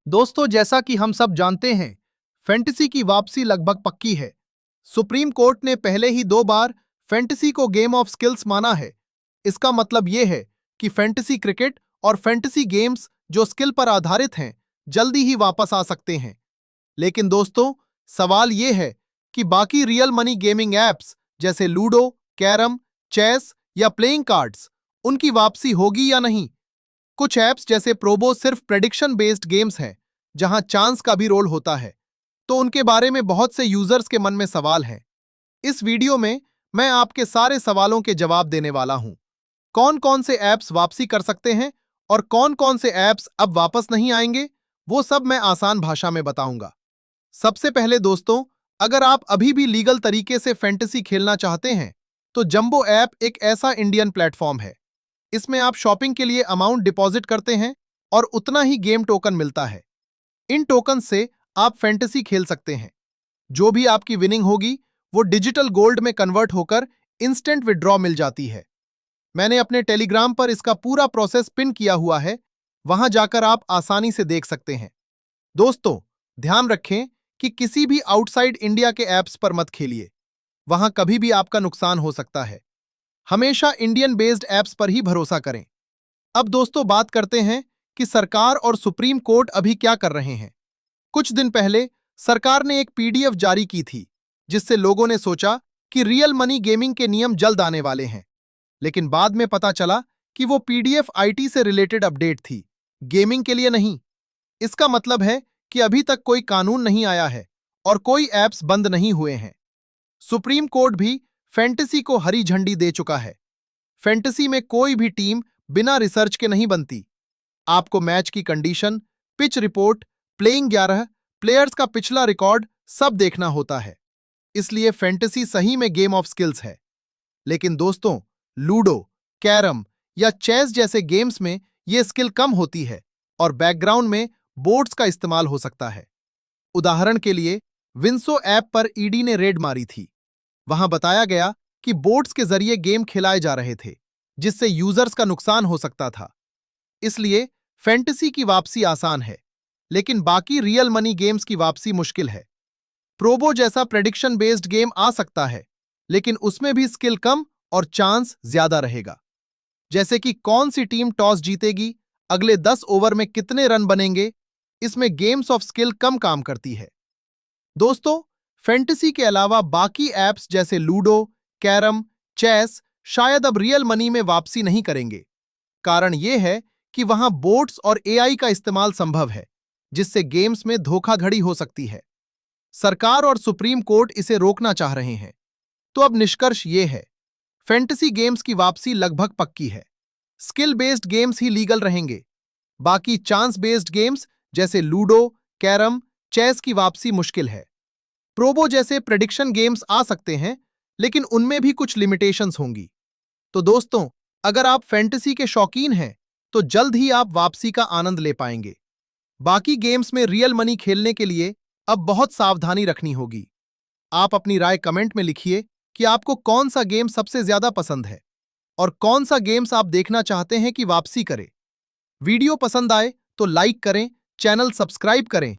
दोस्तों, जैसा कि हम सब जानते हैं, फैंटेसी की वापसी लगभग पक्की है। सुप्रीम कोर्ट ने पहले ही 2 बार फैंटेसी को गेम ऑफ स्किल्स माना है। इसका मतलब यह है कि फैंटेसी क्रिकेट और फैंटेसी गेम्स जो स्किल पर आधारित हैं, जल्दी ही वापस आ सकते हैं। लेकिन दोस्तों, सवाल यह है कि बाकी रियल मनी गेमिंग एप्स जैसे लूडो, कैरम, चेस या प्लेइंग कार्ड्स, उनकी वापसी होगी या नहीं। कुछ ऐप्स जैसे प्रोबो सिर्फ प्रेडिक्शन बेस्ड गेम्स हैं, जहां चांस का भी रोल होता है, तो उनके बारे में बहुत से यूजर्स के मन में सवाल हैं। इस वीडियो में मैं आपके सारे सवालों के जवाब देने वाला हूं। कौन कौन से ऐप्स वापसी कर सकते हैं और कौन कौन से ऐप्स अब वापस नहीं आएंगे, वो सब मैं आसान भाषा में बताऊंगा। सबसे पहले दोस्तों, अगर आप अभी भी लीगल तरीके से फैंटेसी खेलना चाहते हैं, तो जंबो ऐप एक ऐसा इंडियन प्लेटफॉर्म है। इसमें आप शॉपिंग के लिए अमाउंट डिपॉजिट करते हैं और उतना ही गेम टोकन मिलता है। इन टोकन से आप फैंटेसी खेल सकते हैं। जो भी आपकी विनिंग होगी, वो डिजिटल गोल्ड में कन्वर्ट होकर इंस्टेंट विड्रॉ मिल जाती है। मैंने अपने टेलीग्राम पर इसका पूरा प्रोसेस पिन किया हुआ है, वहां जाकर आप आसानी से देख सकते हैं। दोस्तों, ध्यान रखें कि किसी भी आउटसाइड इंडिया के ऐप्स पर मत खेलिए। वहां कभी भी आपका नुकसान हो सकता है। हमेशा इंडियन बेस्ड ऐप्स पर ही भरोसा करें। अब दोस्तों, बात करते हैं कि सरकार और सुप्रीम कोर्ट अभी क्या कर रहे हैं। कुछ दिन पहले सरकार ने एक पीडीएफ जारी की थी, जिससे लोगों ने सोचा कि रियल मनी गेमिंग के नियम जल्द आने वाले हैं। लेकिन बाद में पता चला कि वो पीडीएफ आईटी से रिलेटेड अपडेट थी, गेमिंग के लिए नहीं। इसका मतलब है कि अभी तक कोई कानून नहीं आया है और कोई ऐप्स बंद नहीं हुए हैं। सुप्रीम कोर्ट भी फैंटेसी को हरी झंडी दे चुका है। फैंटेसी में कोई भी टीम बिना रिसर्च के नहीं बनती। आपको मैच की condition, pitch report, playing 11, players का पिछला रिकॉर्ड सब देखना होता है। इसलिए फैंटेसी सही में गेम ऑफ स्किल्स है। लेकिन दोस्तों, लूडो, कैरम या चेस जैसे गेम्स में यह स्किल कम होती है और बैकग्राउंड में बोर्ड्स का इस्तेमाल हो सकता है। उदाहरण के लिए, विंसो ऐप पर ईडी ने रेड मारी थी। वहां बताया गया कि बोट्स के जरिए गेम खिलाए जा रहे थे, जिससे यूजर्स का नुकसान हो सकता था। इसलिए फैंटेसी की वापसी आसान है, लेकिन बाकी रियल मनी गेम्स की वापसी मुश्किल है। प्रोबो जैसा प्रेडिक्शन बेस्ड गेम आ सकता है, लेकिन उसमें भी स्किल कम और चांस ज्यादा रहेगा। जैसे कि कौन सी टीम टॉस जीतेगी, अगले 10 ओवर में कितने रन बनेंगे, इसमें गेम्स ऑफ स्किल कम काम करती है। दोस्तों, फैंटेसी के अलावा बाकी ऐप्स जैसे लूडो, कैरम, चेस शायद अब रियल मनी में वापसी नहीं करेंगे। कारण यह है कि वहां बोट्स और एआई का इस्तेमाल संभव है, जिससे गेम्स में धोखाधड़ी हो सकती है। सरकार और सुप्रीम कोर्ट इसे रोकना चाह रहे हैं। तो अब निष्कर्ष यह है, फैंटेसी गेम्स की वापसी लगभग पक्की है। स्किल बेस्ड गेम्स ही लीगल रहेंगे। बाकी चांस बेस्ड गेम्स जैसे लूडो, कैरम, चेस की वापसी मुश्किल है। प्रोबो जैसे प्रेडिक्शन गेम्स आ सकते हैं, लेकिन उनमें भी कुछ लिमिटेशंस होंगी। तो दोस्तों, अगर आप फैंटेसी के शौकीन हैं, तो जल्द ही आप वापसी का आनंद ले पाएंगे। बाकी गेम्स में रियल मनी खेलने के लिए अब बहुत सावधानी रखनी होगी। आप अपनी राय कमेंट में लिखिए कि आपको कौन सा गेम सबसे ज्यादा पसंद है और कौन सा गेम्स आप देखना चाहते हैं कि वापसी करे। वीडियो पसंद आए तो लाइक करें, चैनल सब्सक्राइब करें